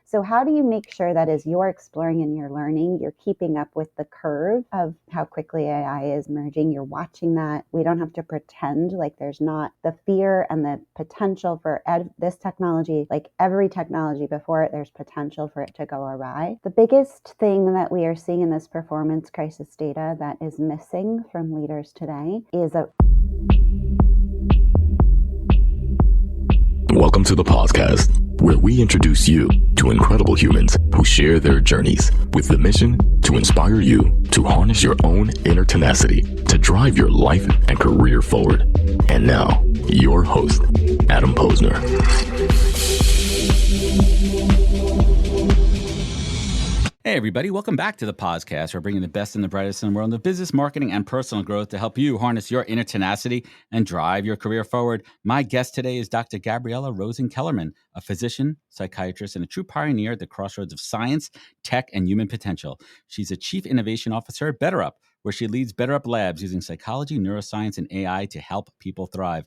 So how do you make sure that as you're exploring and you're learning, you're keeping up with the curve of how quickly AI is merging? You're watching that. We don't have to pretend like there's not the fear and the potential for this technology, like every technology before it, there's potential for it to go awry. The biggest thing that we are seeing in this performance crisis data that is missing from leaders today is a... Welcome to the podcast, where we introduce you to incredible humans who share their journeys with the mission to inspire you to harness your own inner tenacity to drive your life and career forward. And now, your host, Adam Posner. Hey everybody, welcome back to the podcast. We're bringing the best and the brightest in the world of business, marketing, and personal growth to help you harness your inner tenacity and drive your career forward. My guest today is Dr. Gabriella Rosen-Kellerman, a physician, psychiatrist, and a true pioneer at the crossroads of science, tech, and human potential. She's a chief innovation officer at BetterUp, where she leads BetterUp Labs using psychology, neuroscience, and AI to help people thrive.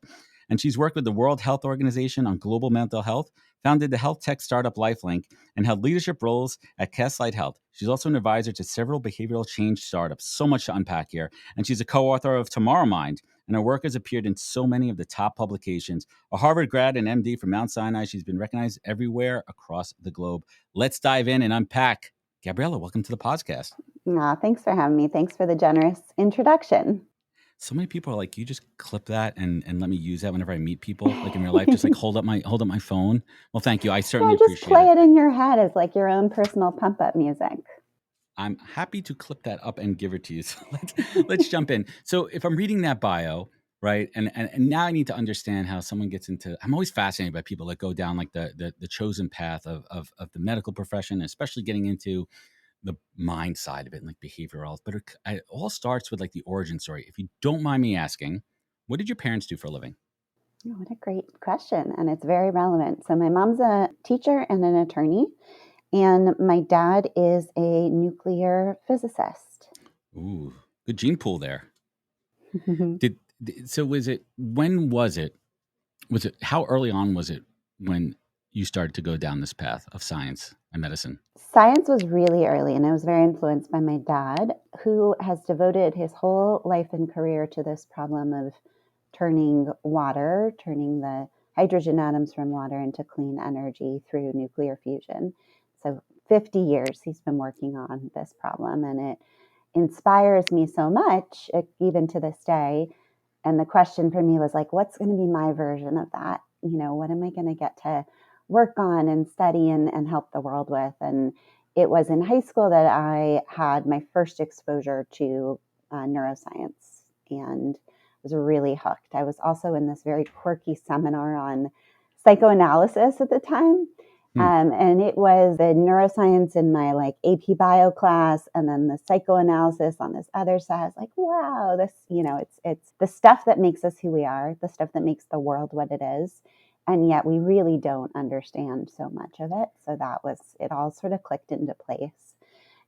And she's worked with the World Health Organization on global mental health, founded the health tech startup LifeLink, and held leadership roles at Caslight Health. She's also an advisor to several behavioral change startups. So much to unpack here. And she's a co-author of Tomorrow Mind, and her work has appeared in so many of the top publications. A Harvard grad and MD from Mount Sinai, she's been recognized everywhere across the globe. Let's dive in and unpack. Gabriella, welcome to the podcast. Thanks for having me. Thanks for the generous introduction. So many people are like, you just clip that and let me use that whenever I meet people, like in real life, just like hold up my phone. Well, thank you. I certainly just appreciate play it. it in your head as like your own personal pump up music. I'm happy to clip that up and give it to you. So let's jump in. So if I'm reading that bio, right, and now I need to understand how someone gets into. I'm always fascinated by people that go down like the chosen path of the medical profession, especially getting into the mind side of it and like behavioral health. But it all starts with like the origin story. If you don't mind me asking, what did your parents do for a living? Oh, what a great question. And it's very relevant. So my mom's a teacher and an attorney, and my dad is a nuclear physicist. Ooh, good gene pool there. So when was it, how early on was it when you started to go down this path of science and medicine? Science was really early, and I was very influenced by my dad, who has devoted his whole life and career to this problem of turning the hydrogen atoms from water into clean energy through nuclear fusion. So 50 years he's been working on this problem, and it inspires me so much, even to this day. And the question for me was like, what's going to be my version of that? You know, what am I going to get to work on and study and help the world with? And it was in high school that I had my first exposure to neuroscience and was really hooked. I was also in this very quirky seminar on psychoanalysis at the time. And it was the neuroscience in my like AP bio class, and then the psychoanalysis on this other side. I was like, wow, this, you know, it's the stuff that makes us who we are, the stuff that makes the world what it is. And yet we really don't understand so much of it. So it all sort of clicked into place.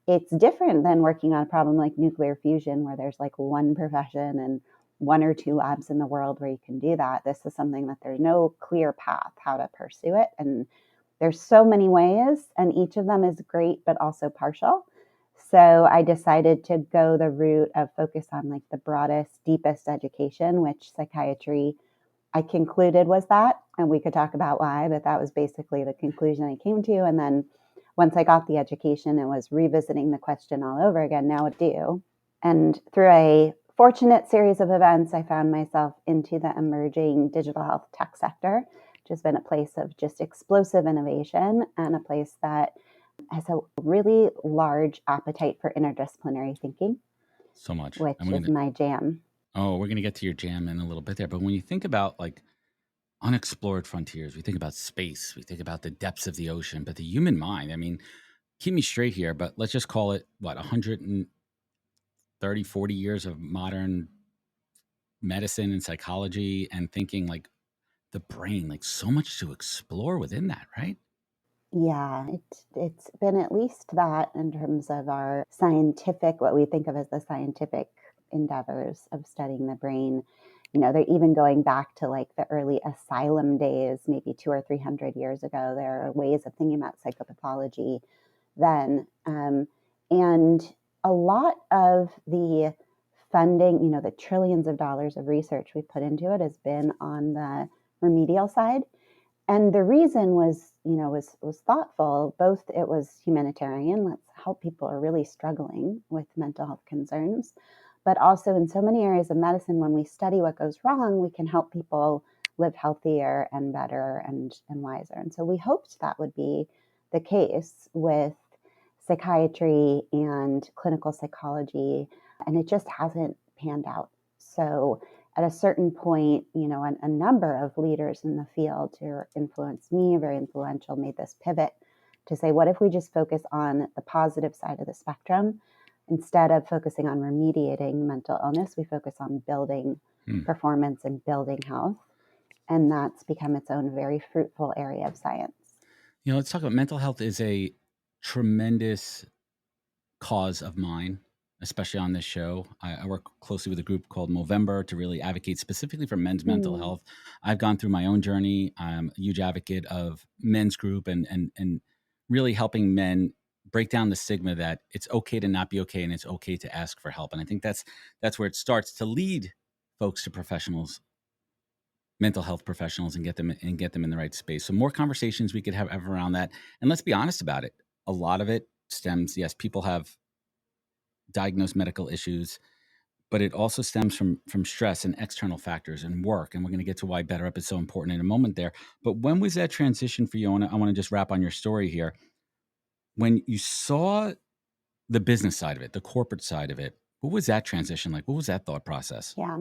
It's different than working on a problem like nuclear fusion, where there's like one profession and one or two labs in the world where you can do that. This is something that there's no clear path how to pursue it. And there's so many ways, and each of them is great, but also partial. So I decided to go the route of focus on like the broadest, deepest education, which psychiatry, I concluded was that. And we could talk about why, but that was basically the conclusion I came to. And then once I got the education, it was revisiting the question all over again. Now what do? And through a fortunate series of events, I found myself into the emerging digital health tech sector, which has been a place of just explosive innovation and a place that has a really large appetite for interdisciplinary thinking. So much. Which is my jam. Oh, we're going to get to your jam in a little bit there. But when you think about like unexplored frontiers, we think about space, we think about the depths of the ocean, but the human mind, I mean, keep me straight here, but let's just call it, 130, 40 years of modern medicine and psychology and thinking like the brain, like so much to explore within that, right? Yeah, it's been at least that in terms of our scientific, what we think of as the scientific endeavors of studying the brain. they're even going back to like the early asylum days, maybe 200 or 300 years ago. There are ways of thinking about psychopathology then. And a lot of the funding, the trillions of dollars of research we put into it has been on the remedial side. And the reason was thoughtful. Both it was humanitarian, let's help people who are really struggling with mental health concerns, but also in so many areas of medicine, when we study what goes wrong, we can help people live healthier and better and wiser. And so we hoped that would be the case with psychiatry and clinical psychology, and it just hasn't panned out. So at a certain point, a number of leaders in the field who influenced me, very influential, made this pivot to say, what if we just focus on the positive side of the spectrum? Instead of focusing on remediating mental illness, we focus on building performance and building health. And that's become its own very fruitful area of science. Let's talk about mental health is a tremendous cause of mine, especially on this show. I work closely with a group called Movember to really advocate specifically for men's mental health. I've gone through my own journey. I'm a huge advocate of men's group and really helping men break down the stigma that it's okay to not be okay and it's okay to ask for help. And I think that's where it starts to lead folks to professionals, mental health professionals, and get them in the right space. So more conversations we could have around that. And let's be honest about it. A lot of it stems, yes, people have diagnosed medical issues, but it also stems from stress and external factors and work. And we're going to get to why BetterUp is so important in a moment there. But when was that transition for you? I want to just wrap on your story here. When you saw the business side of it, the corporate side of it, what was that transition like? What was that thought process? Yeah.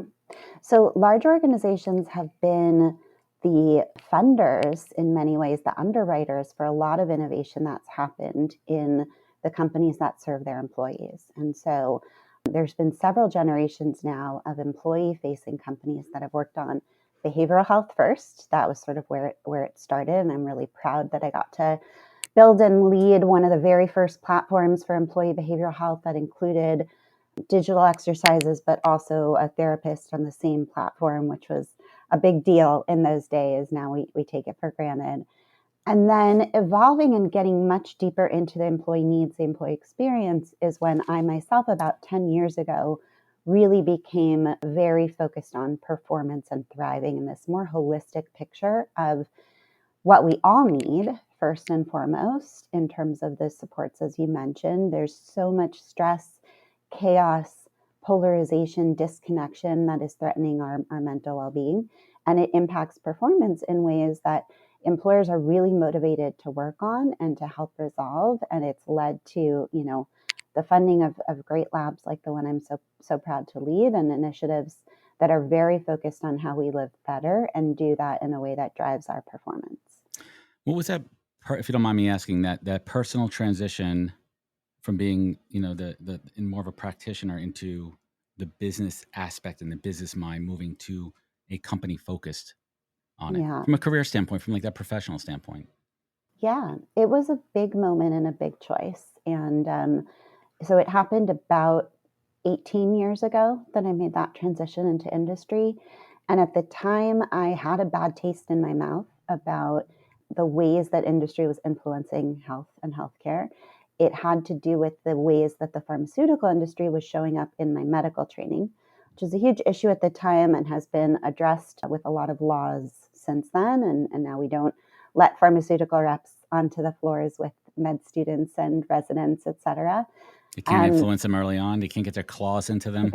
So large organizations have been the funders in many ways, the underwriters for a lot of innovation that's happened in the companies that serve their employees. And so there's been several generations now of employee-facing companies that have worked on behavioral health first. That was sort of where it started. And I'm really proud that I got to build and lead one of the very first platforms for employee behavioral health that included digital exercises, but also a therapist on the same platform, which was a big deal in those days. Now we take it for granted. And then evolving and getting much deeper into the employee needs, the employee experience, is when I myself, about 10 years ago, really became very focused on performance and thriving in this more holistic picture of what we all need, first and foremost, in terms of the supports, as you mentioned. There's so much stress, chaos, polarization, disconnection that is threatening our mental well-being. And it impacts performance in ways that employers are really motivated to work on and to help resolve. And it's led to, the funding of great labs like the one I'm so proud to lead, and initiatives that are very focused on how we live better and do that in a way that drives our performance. What was that, if you don't mind me asking, that personal transition from being, the in more of a practitioner into the business aspect and the business mind, moving to a company focused on it from a career standpoint, from like that professional standpoint? Yeah, it was a big moment and a big choice. And so it happened about 18 years ago that I made that transition into industry. And at the time, I had a bad taste in my mouth about the ways that industry was influencing health and healthcare. It had to do with the ways that the pharmaceutical industry was showing up in my medical training, which is a huge issue at the time and has been addressed with a lot of laws since then. And now we don't let pharmaceutical reps onto the floors with med students and residents, et cetera. You can't influence them early on. They can't get their claws into them.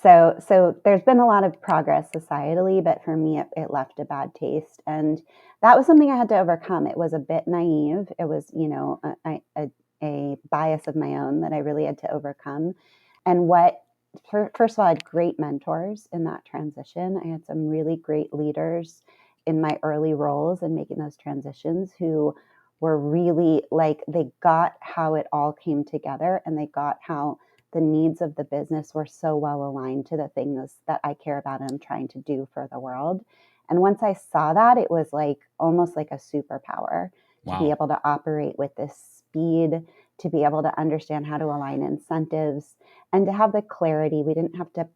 So there's been a lot of progress societally, but for me, it left a bad taste. And that was something I had to overcome. It was a bit naive. It was, a bias of my own that I really had to overcome. And first of all, I had great mentors in that transition. I had some really great leaders in my early roles and making those transitions who were really they got how it all came together, and they got how the needs of the business were so well aligned to the things that I care about and I'm trying to do for the world. And once I saw that, it was almost like a superpower to be able to operate with this speed, to be able to understand how to align incentives and to have the clarity. We didn't have to,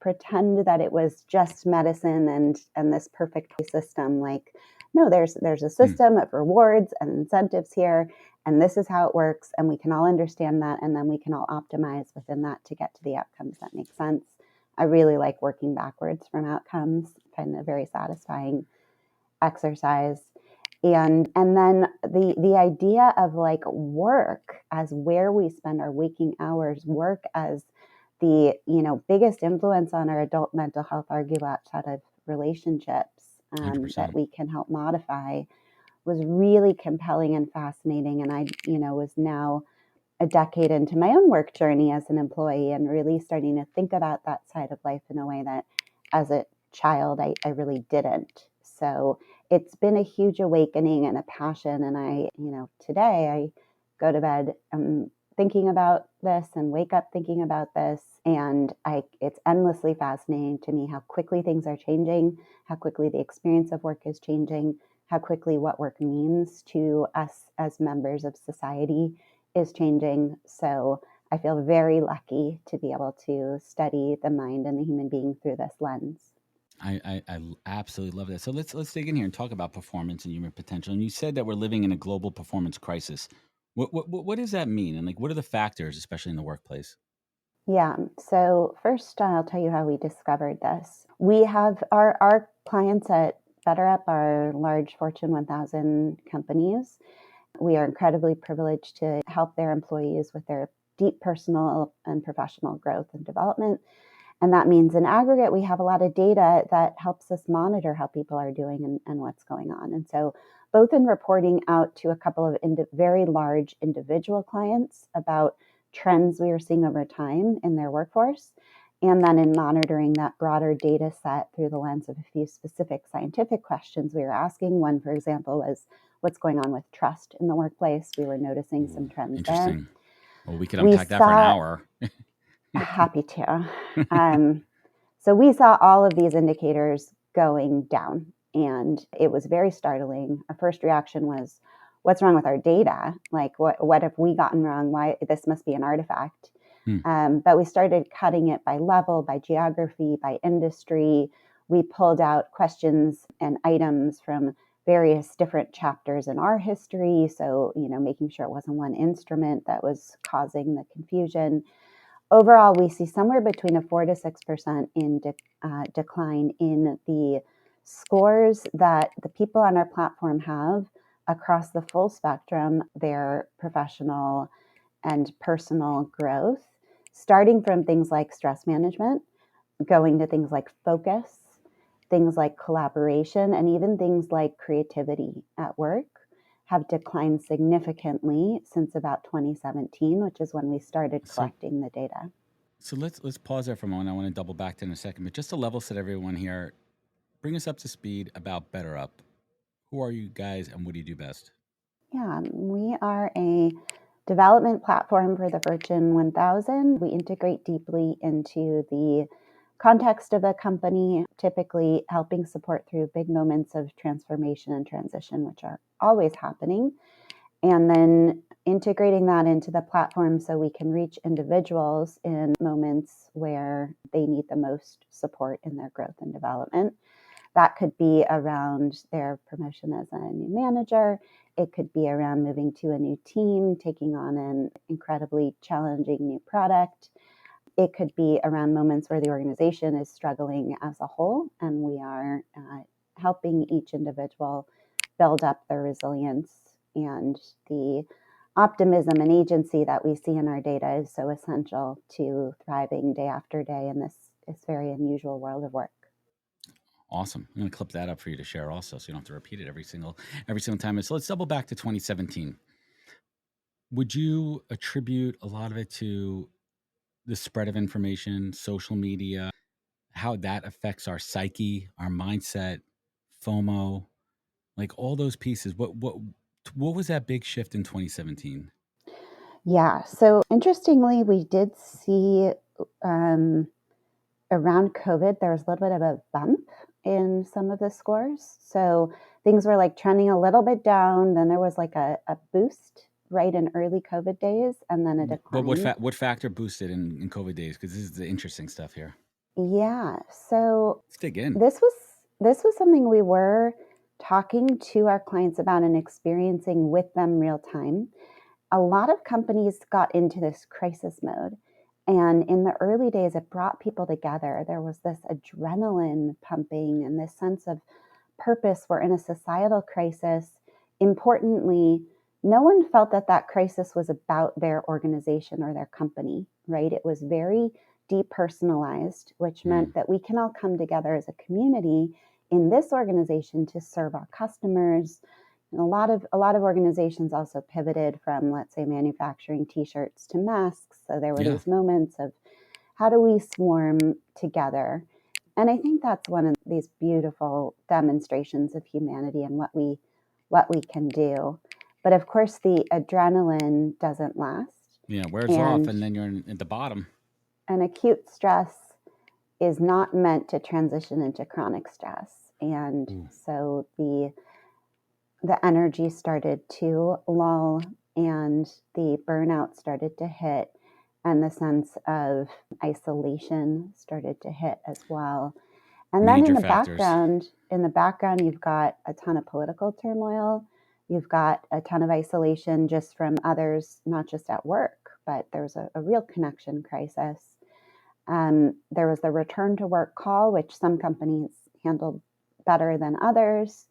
pretend that it was just medicine and this perfect system. Like, no, there's a system of rewards and incentives here, and this is how it works, and we can all understand that, and then we can all optimize within that to get to the outcomes that make sense. I really like working backwards from outcomes. I find it a very satisfying exercise. And then the idea of like work as where we spend our waking hours, work as the biggest influence on our adult mental health, argue outside of relationships, that we can help modify, was really compelling and fascinating. And I was now a decade into my own work journey as an employee and really starting to think about that side of life in a way that as a child I really didn't. So it's been a huge awakening and a passion. And I today I go to bed thinking about this and wake up thinking about this. And it's endlessly fascinating to me how quickly things are changing, how quickly the experience of work is changing, how quickly what work means to us as members of society is changing. So I feel very lucky to be able to study the mind and the human being through this lens. I absolutely love that. So let's dig in here and talk about performance and human potential. And you said that we're living in a global performance crisis. What does that mean? And like, what are the factors, especially in the workplace? Yeah. So first, I'll tell you how we discovered this. We have our clients at BetterUp are large Fortune 1000 companies. We are incredibly privileged to help their employees with their deep personal and professional growth and development. And that means in aggregate, we have a lot of data that helps us monitor how people are doing and what's going on. And so both in reporting out to a couple of very large individual clients about trends we are seeing over time in their workforce, and then in monitoring that broader data set through the lens of a few specific scientific questions we were asking. One, for example, was what's going on with trust in the workplace. We were noticing some trends Interesting. there. Well, we could unpack that for an hour. Happy to. So we saw all of these indicators going down, and it was very startling. Our first reaction was, what's wrong with our data? Like, what have we gotten wrong? Why this must be an artifact? But we started cutting it by level, by geography, by industry. We pulled out questions and items from various different chapters in our history. So, making sure it wasn't one instrument that was causing the confusion. Overall, we see somewhere between a 4 to 6% in decline in the scores that the people on our platform have across the full spectrum, their professional and personal growth, starting from things like stress management, going to things like focus, things like collaboration, and even things like creativity at work have declined significantly since about 2017, which is when we started collecting the data. So let's pause there for a moment. I want to double back to in a second, but just to level set everyone here, bring us up to speed about BetterUp. Who are you guys and what do you do best? Yeah, we are a development platform for the Fortune 1000. We integrate deeply into the context of a company, typically helping support through big moments of transformation and transition, which are always happening, and then integrating that into the platform so we can reach individuals in moments where they need the most support in their growth and development. That could be around their promotion as a new manager. It could be around moving to a new team, taking on an incredibly challenging new product. It could be around moments where the organization is struggling as a whole, and we are helping each individual build up their resilience. And the optimism and agency that we see in our data is so essential to thriving day after day in this very unusual world of work. Awesome. I'm going to clip that up for you to share also, so you don't have to repeat it every single time. So let's double back to 2017. Would you attribute a lot of it to the spread of information, social media, how that affects our psyche, our mindset, FOMO, like all those pieces? What was that big shift in 2017? Yeah. So interestingly, we did see around COVID, there was a little bit of a bump in some of the scores. So things were like trending a little bit down. Then there was like a boost right in early COVID days, and then a But decline. what factor boosted in COVID days? Because this is the interesting stuff here. Yeah. So Let's dig in. this was something we were talking to our clients about and experiencing with them real time. A lot of companies got into this crisis mode. And in the early days, it brought people together. There was this adrenaline pumping and this sense of purpose. We're in a societal crisis. Importantly, no one felt that that crisis was about their organization or their company, right? It was very depersonalized, which meant that we can all come together as a community in this organization to serve our customers. And a lot of organizations also pivoted from, let's say, manufacturing T-shirts to masks. So there were these moments of how do we swarm together? And I think that's one of these beautiful demonstrations of humanity and what we can do. But of course, the adrenaline doesn't last. Yeah, wears off, and then you're at the bottom. And acute stress is not meant to transition into chronic stress. And so the energy started to lull and the burnout started to hit, and the sense of isolation started to hit as well. And then Major in the factors. background, you've got a ton of political turmoil. You've got a ton of isolation just from others, not just at work, but there's a real connection crisis. There was the return to work call, which some companies handled better than others.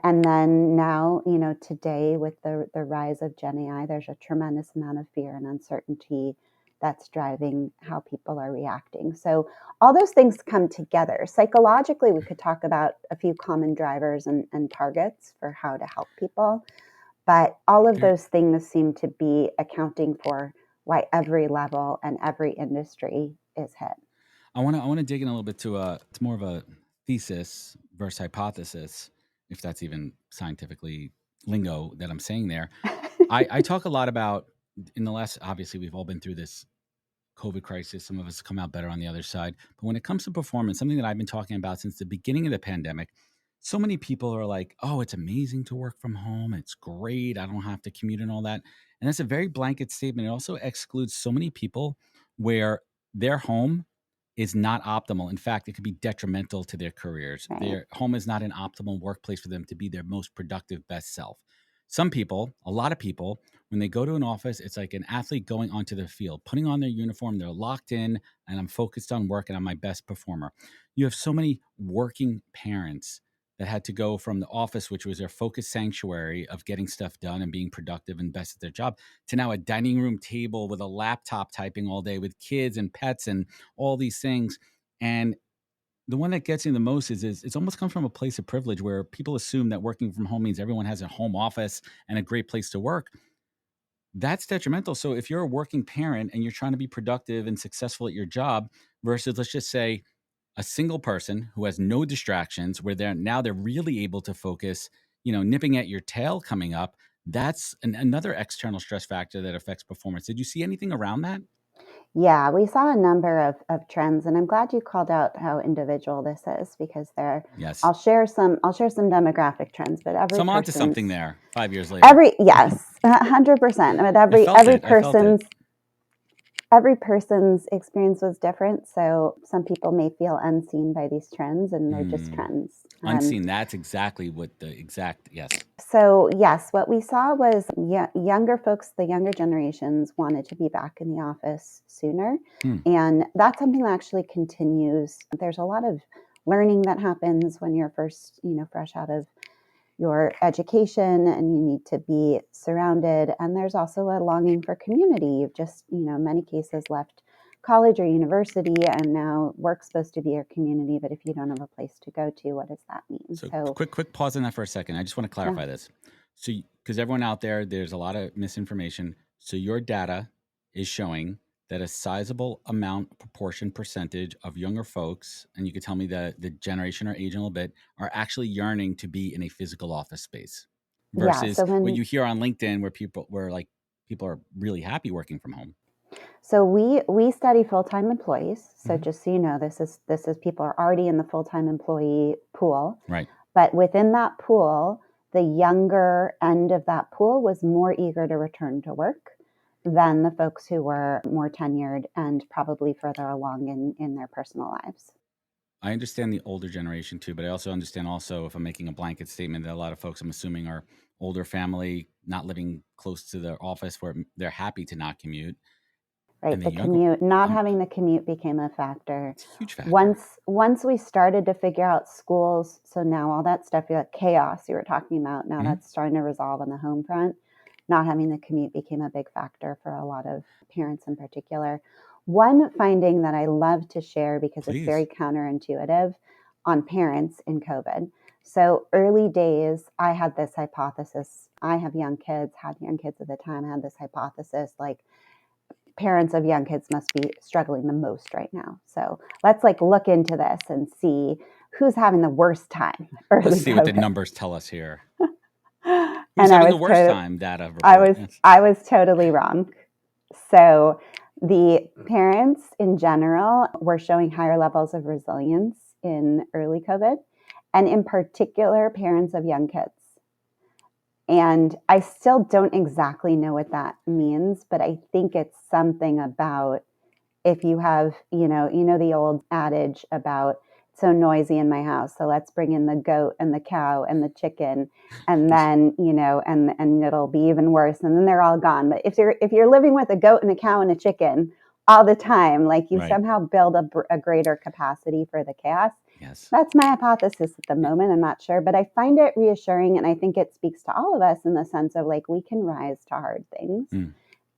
And then now, today with the rise of Gen AI, there's a tremendous amount of fear and uncertainty that's driving how people are reacting. So all those things come together. Psychologically, we could talk about a few common drivers and targets for how to help people. But all of those things seem to be accounting for why every level and every industry is hit. I want to dig in a little bit to it's more of a thesis versus hypothesis, if that's even scientifically lingo that I'm saying there. I talk a lot about in the last, obviously we've all been through this COVID crisis. Some of us come out better on the other side. But when it comes to performance, something that I've been talking about since the beginning of the pandemic, so many people are like, oh, it's amazing to work from home. It's great. I don't have to commute and all that. And that's a very blanket statement. It also excludes so many people where their home is not optimal. In fact, it could be detrimental to their careers. Right. Their home is not an optimal workplace for them to be their most productive, best self. Some people, a lot of people, when they go to an office, it's like an athlete going onto the field, putting on their uniform, they're locked in, and I'm focused on work and I'm my best performer. You have so many working parents that had to go from the office, which was their focused sanctuary of getting stuff done and being productive and best at their job, to now a dining room table with a laptop typing all day with kids and pets and all these things. And the one that gets me the most is it's almost comes from a place of privilege where people assume that working from home means everyone has a home office and a great place to work. That's detrimental. So if you're a working parent and you're trying to be productive and successful at your job versus, let's just say, a single person who has no distractions, where they're really able to focus, nipping at your tail coming up, that's another external stress factor that affects performance. Did you see anything around that? Yeah, we saw a number of trends, and I'm glad you called out how individual this is, because Yes. I'll share some demographic trends, but So I'm onto something there 5 years later. 100%. But every person's experience was different. So some people may feel unseen by these trends, and they're just trends. Unseen. That's exactly what yes. So yes, what we saw was younger folks, the younger generations wanted to be back in the office sooner. And that's something that actually continues. There's a lot of learning that happens when you're first, fresh out of your education and you need to be surrounded. And there's also a longing for community. You've just, in many cases left college or university, and now work's supposed to be your community. But if you don't have a place to go to, what does that mean? So quick pause on that for a second. I just want to clarify this. So, because everyone out there, there's a lot of misinformation. So your data is showing that a sizable amount, proportion, percentage of younger folks, and you could tell me the generation or age in a little bit, are actually yearning to be in a physical office space versus what you hear on LinkedIn where people are really happy working from home. So we study full-time employees. So just so you know, this is people are already in the full-time employee pool. Right. But within that pool, the younger end of that pool was more eager to return to work than the folks who were more tenured and probably further along in their personal lives. I understand the older generation too, but I also understand if I'm making a blanket statement, that a lot of folks, I'm assuming, are older family, not living close to their office where they're happy to not commute. Right. The commute, not having the commute became a factor. It's a huge factor. Once we started to figure out schools, so now all that stuff, chaos you were talking about, now that's starting to resolve on the home front. Not having the commute became a big factor for a lot of parents in particular. One finding that I love to share, because it's very counterintuitive on parents in COVID. So early days, I had this hypothesis. I have young kids, had young kids at the time. I had this hypothesis, like, parents of young kids must be struggling the most right now. So let's look into this and see who's having the worst time. Let's see what the numbers tell us here. Who's and having the worst time data report? I was totally wrong. So the parents in general were showing higher levels of resilience in early COVID, and in particular, parents of young kids. And I still don't exactly know what that means, but I think it's something about, if you have, the old adage about, it's so noisy in my house, so let's bring in the goat and the cow and the chicken, and then, and it'll be even worse, and then they're all gone. But if you're living with a goat and a cow and a chicken all the time, you somehow build a greater capacity for the chaos. Yes. That's my hypothesis at the moment. I'm not sure, but I find it reassuring, and I think it speaks to all of us in the sense of we can rise to hard things.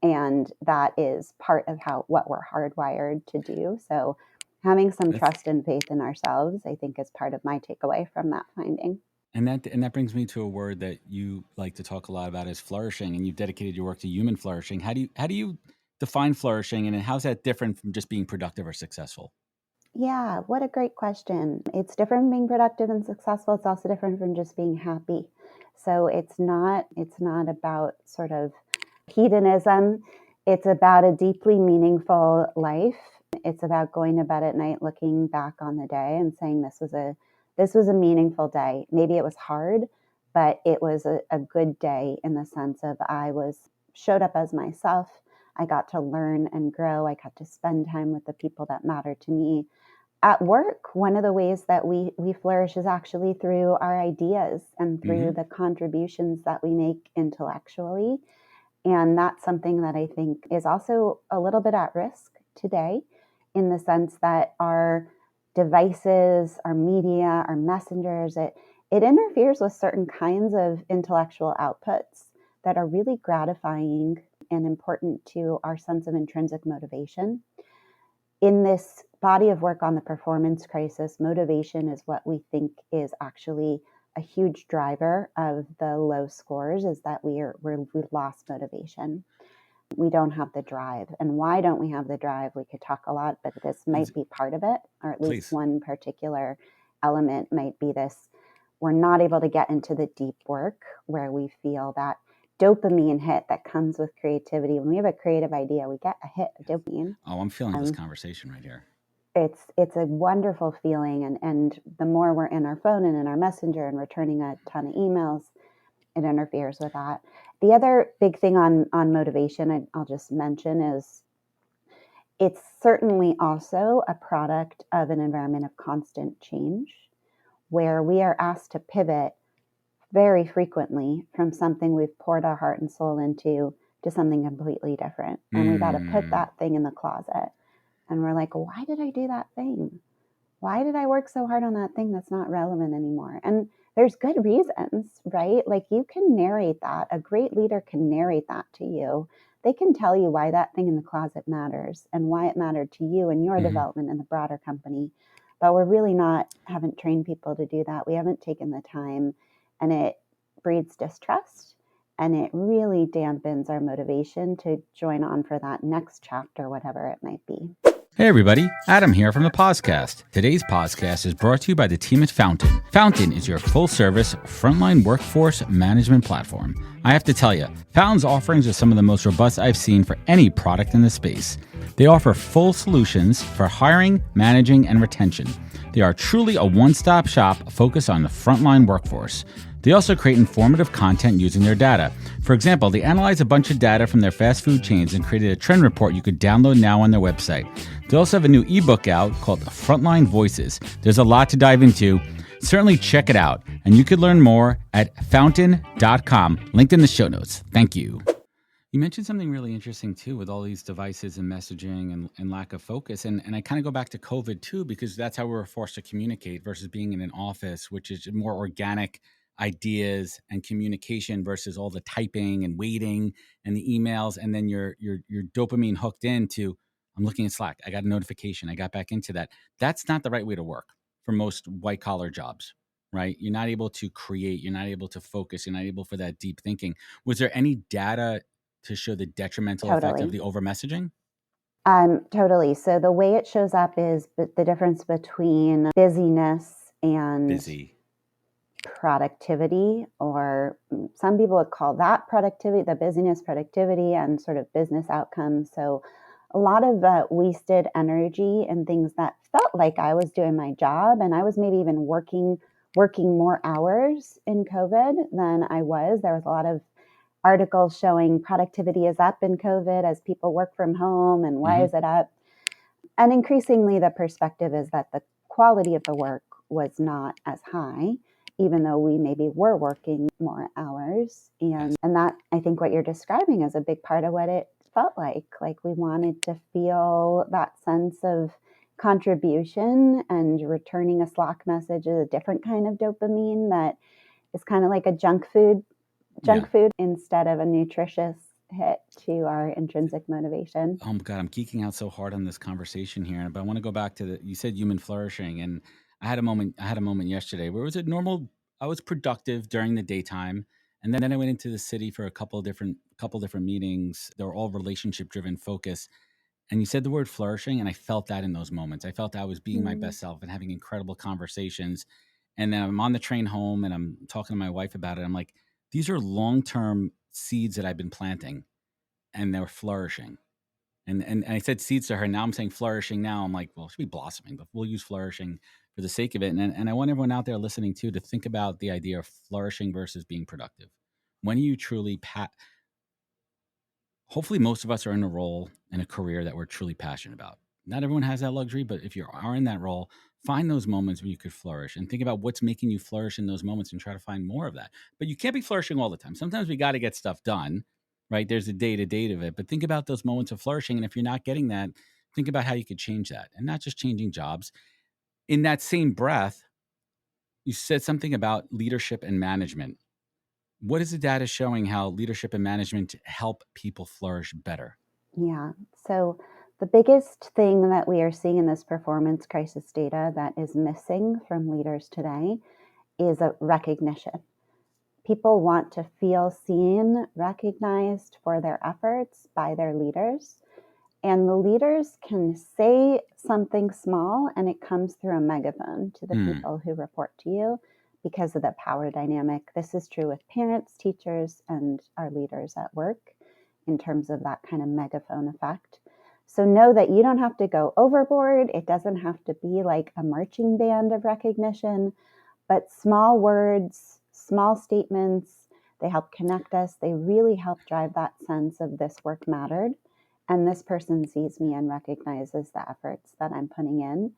And that is part of what we're hardwired to do. So having some trust and faith in ourselves, I think, is part of my takeaway from that finding. And that brings me to a word that you like to talk a lot about, is flourishing, and you've dedicated your work to human flourishing. How do you define flourishing, and how's that different from just being productive or successful? Yeah, what a great question. It's different from being productive and successful. It's also different from just being happy. So it's not about sort of hedonism. It's about a deeply meaningful life. It's about going to bed at night, looking back on the day and saying, this was a meaningful day. Maybe it was hard, but it was a good day in the sense of I showed up as myself. I got to learn and grow. I got to spend time with the people that matter to me. At work, one of the ways that we flourish is actually through our ideas and through the contributions that we make intellectually. And that's something that I think is also a little bit at risk today, in the sense that our devices, our media, our messengers, it interferes with certain kinds of intellectual outputs that are really gratifying and important to our sense of intrinsic motivation. In this body of work on the performance crisis, motivation is what we think is actually a huge driver of the low scores, is that we've lost motivation. We don't have the drive. And why don't we have the drive? We could talk a lot, but this might be part of it, or at least one particular element might be this. We're not able to get into the deep work where we feel that dopamine hit that comes with creativity. When we have a creative idea, we get a hit of dopamine. Oh, I'm feeling this conversation right here. It's a wonderful feeling. And the more we're in our phone and in our messenger and returning a ton of emails, it interferes with that. The other big thing on motivation, I'll just mention, is it's certainly also a product of an environment of constant change, where we are asked to pivot very frequently from something we've poured our heart and soul into to something completely different. And we got to put that thing in the closet. And we're like, why did I do that thing? Why did I work so hard on that thing that's not relevant anymore? And there's good reasons, right? You can narrate that. A great leader can narrate that to you. They can tell you why that thing in the closet matters and why it mattered to you and your development in the broader company. But we're really haven't trained people to do that. We haven't taken the time. And it breeds distrust, and it really dampens our motivation to join on for that next chapter, whatever it might be. Hey everybody, Adam here from the Podcast. Today's podcast is brought to you by the team at Fountain. Fountain is your full-service frontline workforce management platform. I have to tell you, Fountain's offerings are some of the most robust I've seen for any product in the space. They offer full solutions for hiring, managing, and retention. They are truly a one-stop shop focused on the frontline workforce. They also create informative content using their data. For example, they analyze a bunch of data from their fast food chains and created a trend report you could download now on their website. They also have a new ebook out called Frontline Voices. There's a lot to dive into. Certainly check it out. And you could learn more at fountain.com, linked in the show notes. Thank you. You mentioned something really interesting too with all these devices and messaging and lack of focus. And I kind of go back to COVID too, because that's how we were forced to communicate versus being in an office, which is more organic ideas and communication versus all the typing and waiting and the emails. And then your dopamine hooked into, I'm looking at Slack. I got a notification. I got back into that. That's not the right way to work for most white collar jobs, right? You're not able to create. You're not able to focus. You're not able for that deep thinking. Was there any data to show the detrimental effect of the over messaging? Totally. So the way it shows up is the difference between busyness and productivity, or some people would call that productivity, the busyness, productivity, and sort of business outcomes. So a lot of wasted energy and things that felt like I was doing my job, and I was maybe even working more hours in COVID than I was. There was a lot of articles showing productivity is up in COVID as people work from home, and why is it up? And increasingly the perspective is that the quality of the work was not as high, even though we maybe were working more hours. And that, I think what you're describing is a big part of what it felt like. Like we wanted to feel that sense of contribution, and returning a Slack message is a different kind of dopamine that is kind of like a junk food instead of a nutritious hit to our intrinsic motivation. Oh my God, I'm geeking out so hard on this conversation here. But I want to go back to you said human flourishing. And I had a moment yesterday where it was I was productive during the daytime. And then I went into the city for a couple different meetings. They were all relationship driven focus. And you said the word flourishing, and I felt that in those moments. I felt I was being my best self and having incredible conversations. And then I'm on the train home and I'm talking to my wife about it. I'm like, these are long-term seeds that I've been planting, and they're flourishing. And I said seeds to her. Now I'm saying flourishing now. I'm like, well, it should be blossoming, but we'll use flourishing for the sake of it. And I want everyone out there listening too to think about the idea of flourishing versus being productive. When are you truly hopefully most of us are in a role in a career that we're truly passionate about. Not everyone has that luxury, but if you are in that role, find those moments where you could flourish and think about what's making you flourish in those moments and try to find more of that. But you can't be flourishing all the time. Sometimes we got to get stuff done, right? There's a day-to-day of it, but think about those moments of flourishing. And if you're not getting that, think about how you could change that, and not just changing jobs. In that same breath, you said something about leadership and management. What is the data showing how leadership and management help people flourish better? Yeah. So the biggest thing that we are seeing in this performance crisis data that is missing from leaders today is a recognition. People want to feel seen, recognized for their efforts by their leaders. And the leaders can say something small and it comes through a megaphone to the people who report to you because of the power dynamic. This is true with parents, teachers, and our leaders at work in terms of that kind of megaphone effect. So know that you don't have to go overboard. It doesn't have to be like a marching band of recognition, but small words, small statements, they help connect us. They really help drive that sense of this work mattered. And this person sees me and recognizes the efforts that I'm putting in.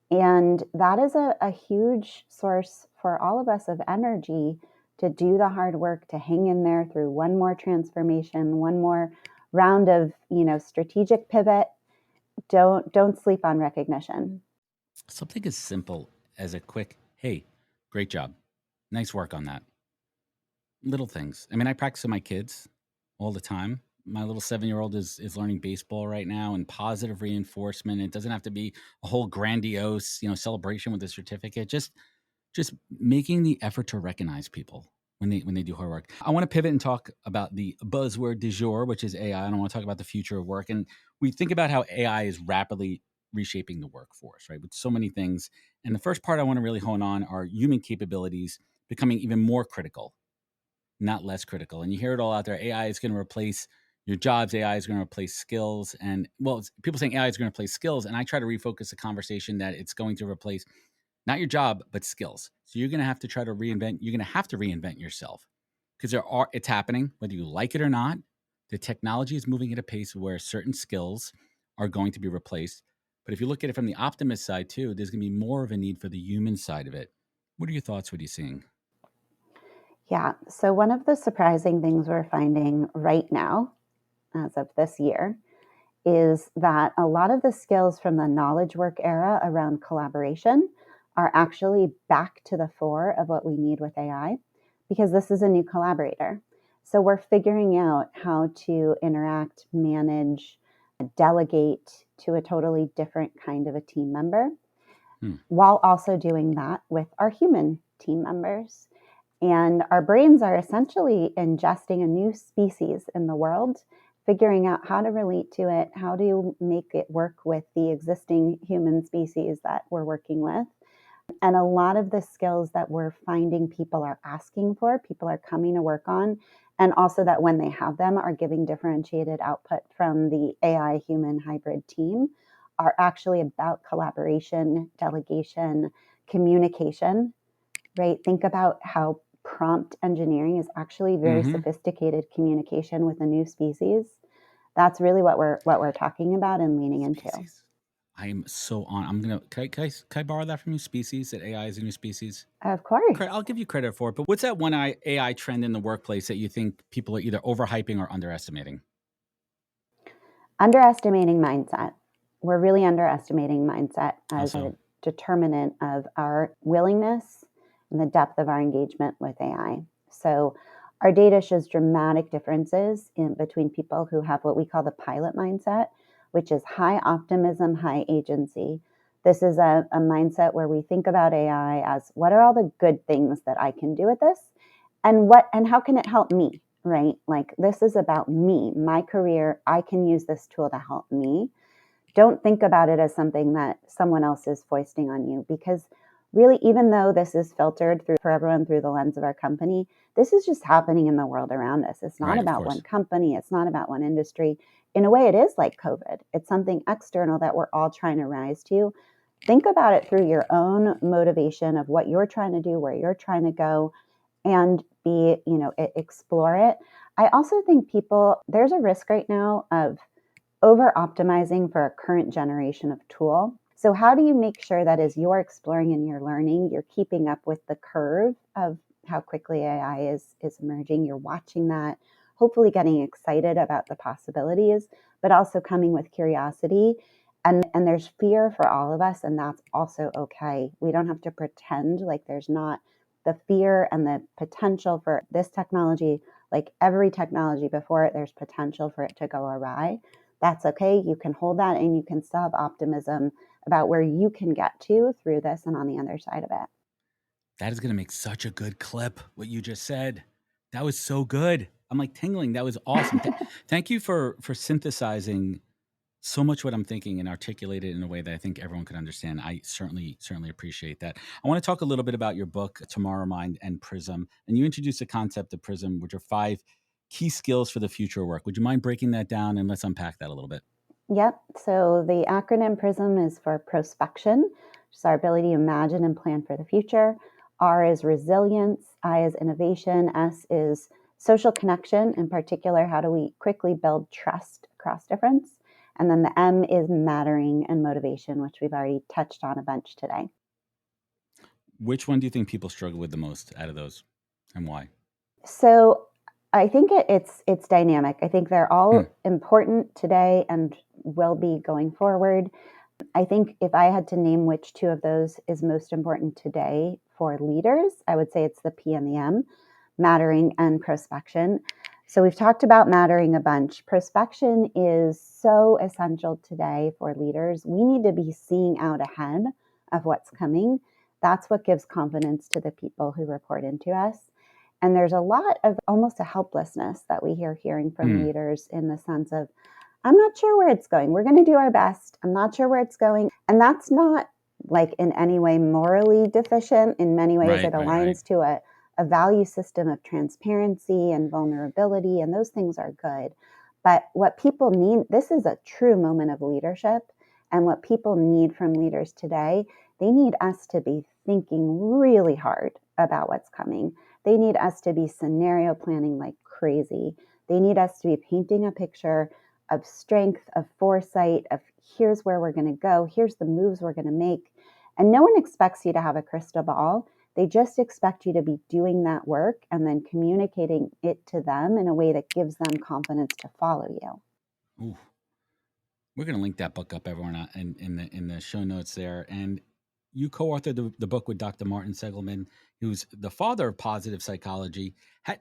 And that is a huge source for all of us of energy to do the hard work, to hang in there through one more transformation, one more round of, strategic pivot. Don't sleep on recognition. Something as simple as a quick, hey, great job. Nice work on that. Little things. I mean, I practice with my kids all the time. My little 7-year-old is learning baseball right now, and positive reinforcement. It doesn't have to be a whole grandiose, celebration with a certificate. Just making the effort to recognize people when they do hard work. I want to pivot and talk about the buzzword du jour, which is AI. And I want to talk about the future of work. And we think about how AI is rapidly reshaping the workforce, right? With so many things. And the first part I want to really hone on are human capabilities becoming even more critical, not less critical. And you hear it all out there. AI is going to replace your jobs. AI is going to replace skills. And people saying AI is going to replace skills. And I try to refocus the conversation that it's going to replace not your job, but skills. So you're going to have to try to reinvent. You're going to have to reinvent yourself because it's happening, whether you like it or not. The technology is moving at a pace where certain skills are going to be replaced. But if you look at it from the optimist side too, there's going to be more of a need for the human side of it. What are your thoughts? What are you seeing? Yeah. So one of the surprising things we're finding right now, as of this year, is that a lot of the skills from the knowledge work era around collaboration are actually back to the fore of what we need with AI, because this is a new collaborator. So we're figuring out how to interact, manage, delegate to a totally different kind of a team member, while also doing that with our human team members. And our brains are essentially ingesting a new species in the world, figuring out how to relate to it, how to make it work with the existing human species that we're working with. And a lot of the skills that we're finding people are asking for, people are coming to work on, and also that when they have them are giving differentiated output from the AI human hybrid team, are actually about collaboration, delegation, communication, right? Think about how prompt engineering is actually very sophisticated communication with a new species. That's really what we're talking about and leaning into. I am so on. I'm gonna. Can I borrow that from you? Species, that AI is a new species. Of course, I'll give you credit for it. But what's that one AI trend in the workplace that you think people are either overhyping or underestimating? underestimating mindset. We're really underestimating mindset as a determinant of our willingness and the depth of our engagement with AI. So our data shows dramatic differences in between people who have what we call the pilot mindset, which is high optimism, high agency. This is a mindset where we think about AI as what are all the good things that I can do with this, and how can it help me, right? Like, this is about me, my career. I can use this tool to help me. Don't think about it as something that someone else is foisting on you, because really, even though this is filtered through for everyone through the lens of our company, this is just happening in the world around us. It's not about one company. It's not about one industry. In a way, it is like COVID. It's something external that we're all trying to rise to. Think about it through your own motivation of what you're trying to do, where you're trying to go, and explore it. I also think there's a risk right now of over optimizing for a current generation of tool. So how do you make sure that as you're exploring and you're learning, you're keeping up with the curve of how quickly AI is emerging? You're watching that, hopefully getting excited about the possibilities, but also coming with curiosity. And there's fear for all of us, and that's also okay. We don't have to pretend like there's not the fear and the potential for this technology. Like every technology before it, there's potential for it to go awry. That's okay. You can hold that, and you can still have optimism about where you can get to through this and on the other side of it. That is going to make such a good clip, what you just said. That was so good. I'm like tingling. That was awesome. Thank you for synthesizing so much what I'm thinking and articulate it in a way that I think everyone can understand. I certainly appreciate that. I want to talk a little bit about your book, Tomorrow Mind and PRISM. And you introduced the concept of PRISM, which are 5 key skills for the future of work. Would you mind breaking that down, and let's unpack that a little bit? Yep. So the acronym PRISM is for prospection, which is our ability to imagine and plan for the future. R is resilience. I is innovation. S is social connection. In particular, how do we quickly build trust across difference? And then the M is mattering and motivation, which we've already touched on a bunch today. Which one do you think people struggle with the most out of those, and why? So I think it's dynamic. I think they're all important today and will be going forward. I think if I had to name which 2 of those is most important today for leaders, I would say it's the P and the M, mattering and prospection. So we've talked about mattering a bunch. Prospection is so essential today for leaders. We need to be seeing out ahead of what's coming. That's what gives confidence to the people who report into us. And there's a lot of almost a helplessness that we hearing from leaders, in the sense of, I'm not sure where it's going. We're going to do our best. I'm not sure where it's going. And that's not like in any way morally deficient. In many ways, it aligns to a value system of transparency and vulnerability, and those things are good. But what people need, this is a true moment of leadership. And what people need from leaders today, they need us to be thinking really hard about what's coming. They need us to be scenario planning like crazy. They need us to be painting a picture of strength, of foresight, of here's where we're going to go, here's the moves we're going to make. And no one expects you to have a crystal ball. They just expect you to be doing that work and then communicating it to them in a way that gives them confidence to follow you. Ooh. We're going to link that book up, everyone, in the show notes there. And you co-authored the book with Dr. Martin Seligman, who's the father of positive psychology.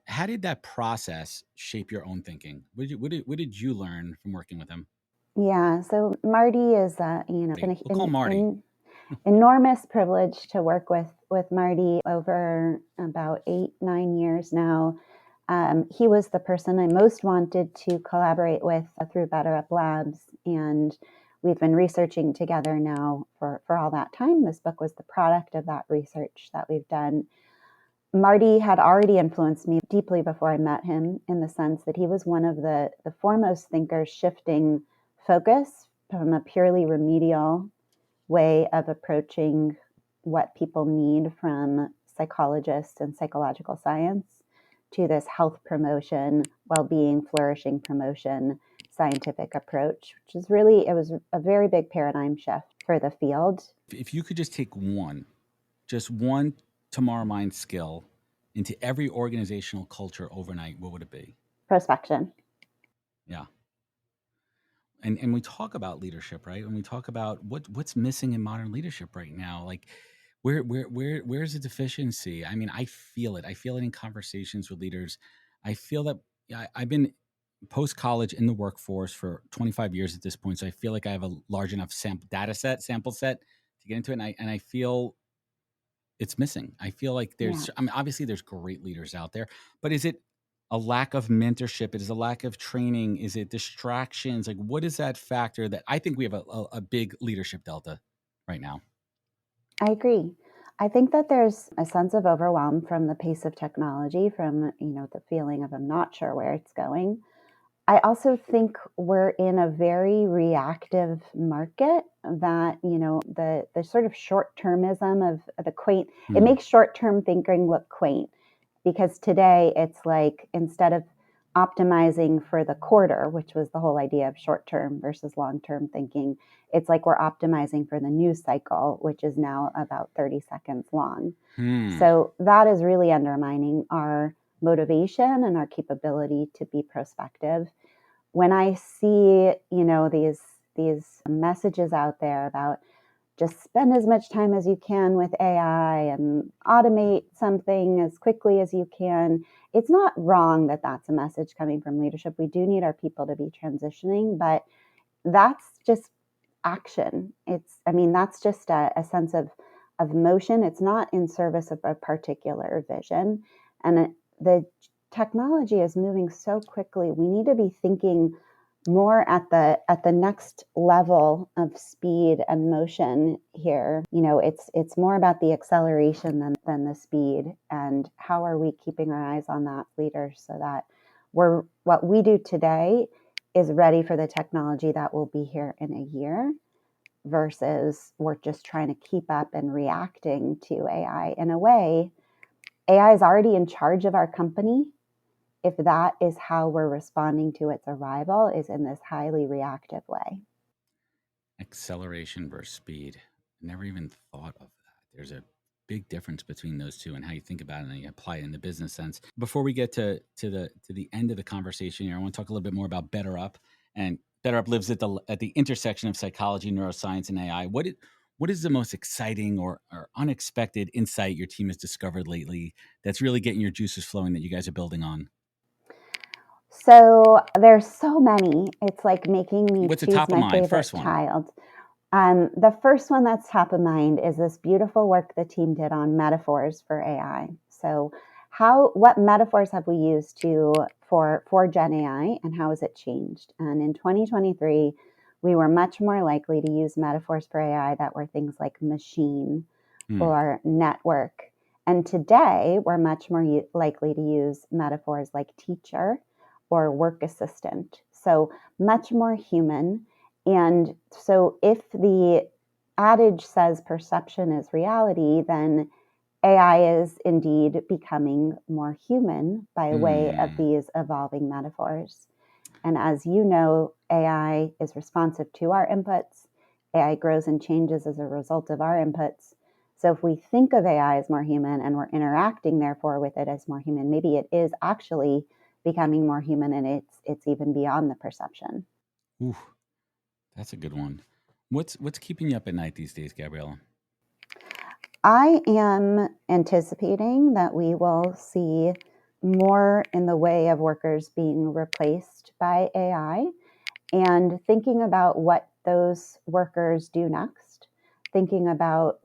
How did that process shape your own thinking? What did you learn from working with him? Yeah, so Marty is, We'll call Marty. Enormous privilege to work with Marty over about 8-9 years now. He was the person I most wanted to collaborate with through Better Up Labs, and we've been researching together now for all that time. This book was the product of that research that we've done. Marty had already influenced me deeply before I met him, in the sense that he was one of the foremost thinkers shifting focus from a purely remedial way of approaching what people need from psychologists and psychological science to this health promotion, well-being, flourishing promotion, scientific approach, which is really, it was a very big paradigm shift for the field. If you could just take just one Tomorrow Mind skill into every organizational culture overnight, what would it be? Prospection. Yeah. And we talk about leadership, right? And we talk about what's missing in modern leadership right now. Like where's the deficiency? I mean, I feel it. I feel it in conversations with leaders. I feel that I've been post-college in the workforce for 25 years at this point. So I feel like I have a large enough sample set to get into it. And I feel it's missing. I feel like I mean, obviously there's great leaders out there, but is it a lack of mentorship? Is it a lack of training? Is it distractions? Like, what is that factor that I think we have a big leadership delta right now? I agree. I think that there's a sense of overwhelm from the pace of technology, from, the feeling of I'm not sure where it's going. I also think we're in a very reactive market that, the sort of short-termism of the quaint, it makes short-term thinking look quaint, because today it's like, instead of optimizing for the quarter, which was the whole idea of short-term versus long-term thinking, it's like we're optimizing for the news cycle, which is now about 30 seconds long. So that is really undermining our motivation and our capability to be prospective. When I see, these messages out there about just spend as much time as you can with AI and automate something as quickly as you can, it's not wrong that that's a message coming from leadership. We do need our people to be transitioning, but that's just action. That's just a sense of motion. It's not in service of a particular vision. And the technology is moving so quickly. We need to be thinking more at the next level of speed and motion here. It's more about the acceleration than the speed. And how are we keeping our eyes on that, leaders, so that what we do today is ready for the technology that will be here in a year, versus we're just trying to keep up and reacting to AI. In a way, AI is already in charge of our company, if that is how we're responding to its arrival, is in this highly reactive way. Acceleration versus speed. Never even thought of that. There's a big difference between those two and how you think about it and you apply it in the business sense. Before we get to the end of the conversation here, I want to talk a little bit more about Better Up. And Better Up lives at the intersection of psychology, neuroscience, and AI. What is the most exciting or unexpected insight your team has discovered lately that's really getting your juices flowing that you guys are building on? So there's so many. It's like making me What's the choose top of my mind? favorite First one. child. The first one that's top of mind is this beautiful work the team did on metaphors for AI. So what metaphors have we used for Gen AI, and how has it changed? And in 2023, we were much more likely to use metaphors for AI that were things like machine or network. And today, we're much more likely to use metaphors like teacher or work assistant. So much more human. And so if the adage says perception is reality, then AI is indeed becoming more human by way of these evolving metaphors. And as you know, AI is responsive to our inputs. AI grows and changes as a result of our inputs. So if we think of AI as more human and we're interacting, therefore, with it as more human, maybe it is actually becoming more human, and it's even beyond the perception. Ooh, that's a good one. What's keeping you up at night these days, Gabriella? I am anticipating that we will see more in the way of workers being replaced by AI, and thinking about what those workers do next, thinking about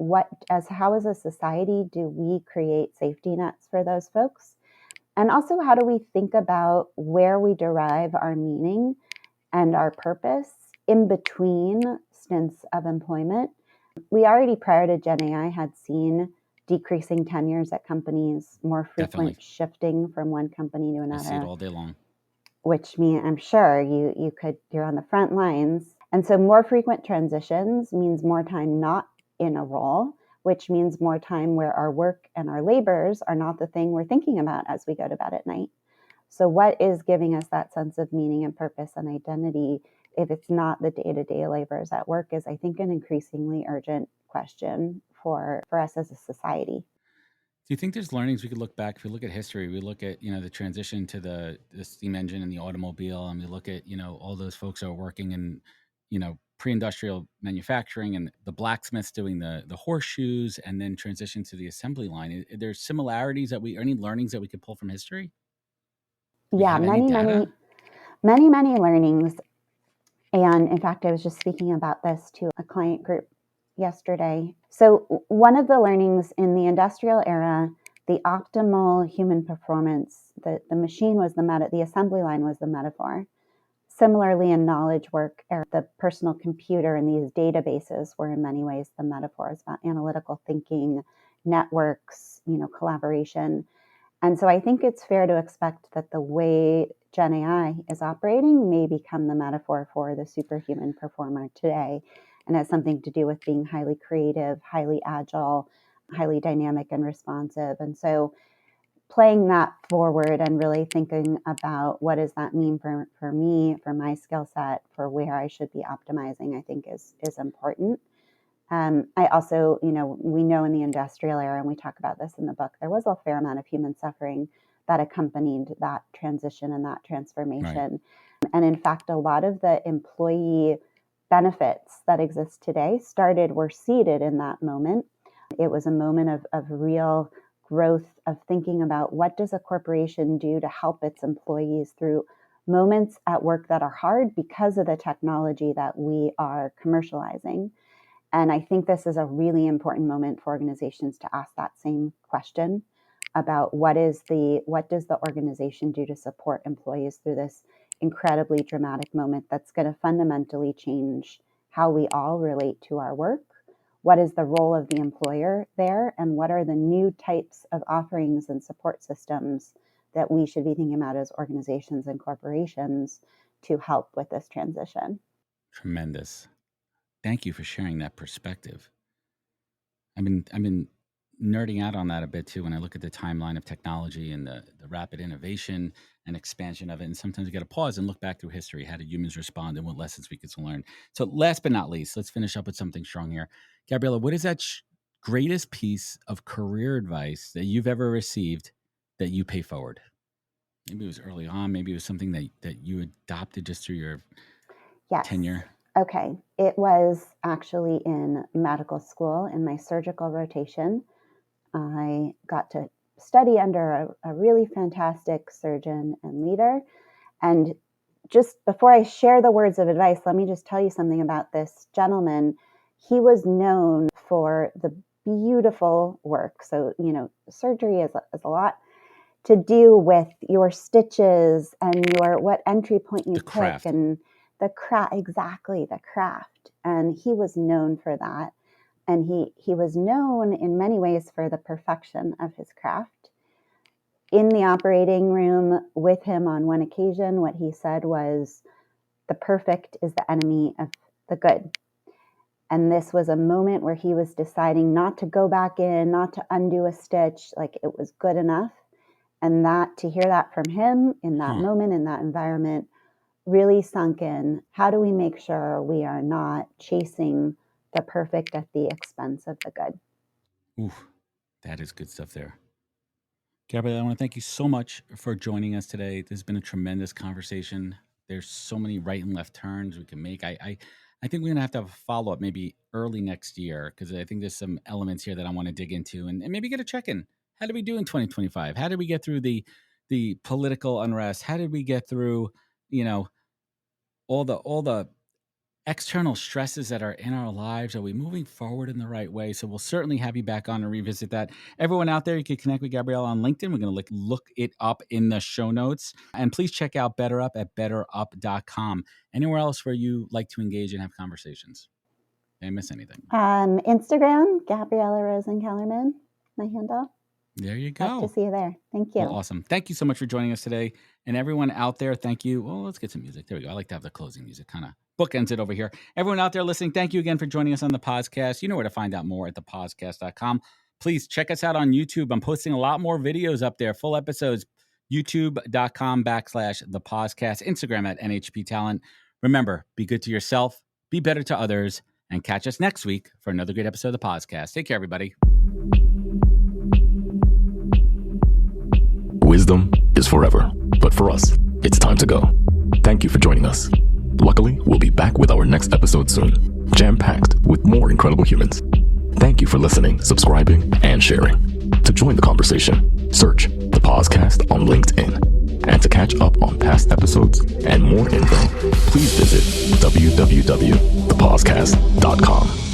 how as a society do we create safety nets for those folks, and also how do we think about where we derive our meaning and our purpose in between stints of employment. We already, prior to Gen AI, had seen decreasing tenures at companies, more frequent Definitely. shifting from one company to I see it another, all day long. which means I'm sure you're on the front lines. And so more frequent transitions means more time not in a role, which means more time where our work and our labors are not the thing we're thinking about as we go to bed at night. So what is giving us that sense of meaning and purpose and identity if it's not the day-to-day labors at work is, I think, an increasingly urgent question for us as a society. Do you think there's learnings we could look back? If we look at history, we look at, the transition to the steam engine and the automobile, and we look at, all those folks who are working in, pre-industrial manufacturing, and the blacksmiths doing the horseshoes, and then transition to the assembly line. There's similarities any learnings that we could pull from history? Do we Yeah, have any data? many learnings. And in fact, I was just speaking about this to a client group yesterday. So one of the learnings in the industrial era, the optimal human performance, the machine was the assembly line was the metaphor. Similarly, in knowledge work, the personal computer and these databases were in many ways the metaphors about analytical thinking, networks, collaboration. And so I think it's fair to expect that the way Gen AI is operating may become the metaphor for the superhuman performer today, and has something to do with being highly creative, highly agile, highly dynamic and responsive. And so playing that forward and really thinking about what does that mean for me, for my skill set, for where I should be optimizing, I think is important. I also, we know in the industrial era, and we talk about this in the book, there was a fair amount of human suffering that accompanied that transition and that transformation. Right. And in fact, a lot of the employee benefits that exist today were seeded in that moment. It was a moment of real growth, of thinking about what does a corporation do to help its employees through moments at work that are hard because of the technology that we are commercializing. And I think this is a really important moment for organizations to ask that same question about what does the organization do to support employees through this incredibly dramatic moment that's going to fundamentally change how we all relate to our work. What is the role of the employer there, and what are the new types of offerings and support systems that we should be thinking about as organizations and corporations to help with this transition? Tremendous. Thank you for sharing that perspective. I've been nerding out on that a bit too when I look at the timeline of technology and the rapid innovation and expansion of it. And sometimes we got to pause and look back through history. How did humans respond, and what lessons we could learn? So last but not least, let's finish up with something strong here. Gabriella, what is that greatest piece of career advice that you've ever received that you pay forward? Maybe it was early on. Maybe it was something that you adopted just through your tenure. Okay. It was actually in medical school in my surgical rotation. I got to study under a really fantastic surgeon and leader. And just before I share the words of advice, let me just tell you something about this gentleman. He was known for the beautiful work. So, surgery is a lot to do with your stitches and what entry point you pick and the craft, exactly, the craft. And he was known for that. And he was known in many ways for the perfection of his craft. In the operating room with him on one occasion, what he said was, "The perfect is the enemy of the good." And this was a moment where he was deciding not to go back in, not to undo a stitch, like it was good enough. And that, to hear that from him in that moment, in that environment, really sunk in. How do we make sure we are not chasing the perfect at the expense of the good? Ooh, that is good stuff there. Gabriella, I want to thank you so much for joining us today. This has been a tremendous conversation. There's so many right and left turns we can make. I think we're going to have a follow-up maybe early next year, because I think there's some elements here that I want to dig into and maybe get a check-in. How did we do in 2025? How did we get through the political unrest? How did we get through, all the external stresses that are in our lives? Are we moving forward in the right way? So we'll certainly have you back on and revisit that. Everyone out there, you can connect with Gabriella on LinkedIn. We're going to look it up in the show notes. And please check out BetterUp at betterup.com. Anywhere else where you like to engage and have conversations? Did I miss anything? Instagram, Gabriella Rosen-Kellerman, my handle. There you go. Love to see you there. Thank you. Well, awesome. Thank you so much for joining us today. And everyone out there, thank you. Well, let's get some music. There we go. I like to have the closing music, kind of bookends it over here. Everyone out there listening, thank you again for joining us on the podcast. You know where to find out more at thepodcast.com. Please check us out on YouTube. I'm posting a lot more videos up there, full episodes, youtube.com/thepodcast, Instagram at NHP Talent. Remember, be good to yourself, be better to others, and catch us next week for another great episode of the podcast. Take care, everybody. Wisdom is forever, but for us, it's time to go. Thank you for joining us. Luckily, we'll be back with our next episode soon, jam-packed with more incredible humans. Thank you for listening, subscribing, and sharing. To join the conversation, search The Podcast on LinkedIn. And to catch up on past episodes and more info, please visit www.thepodcast.com.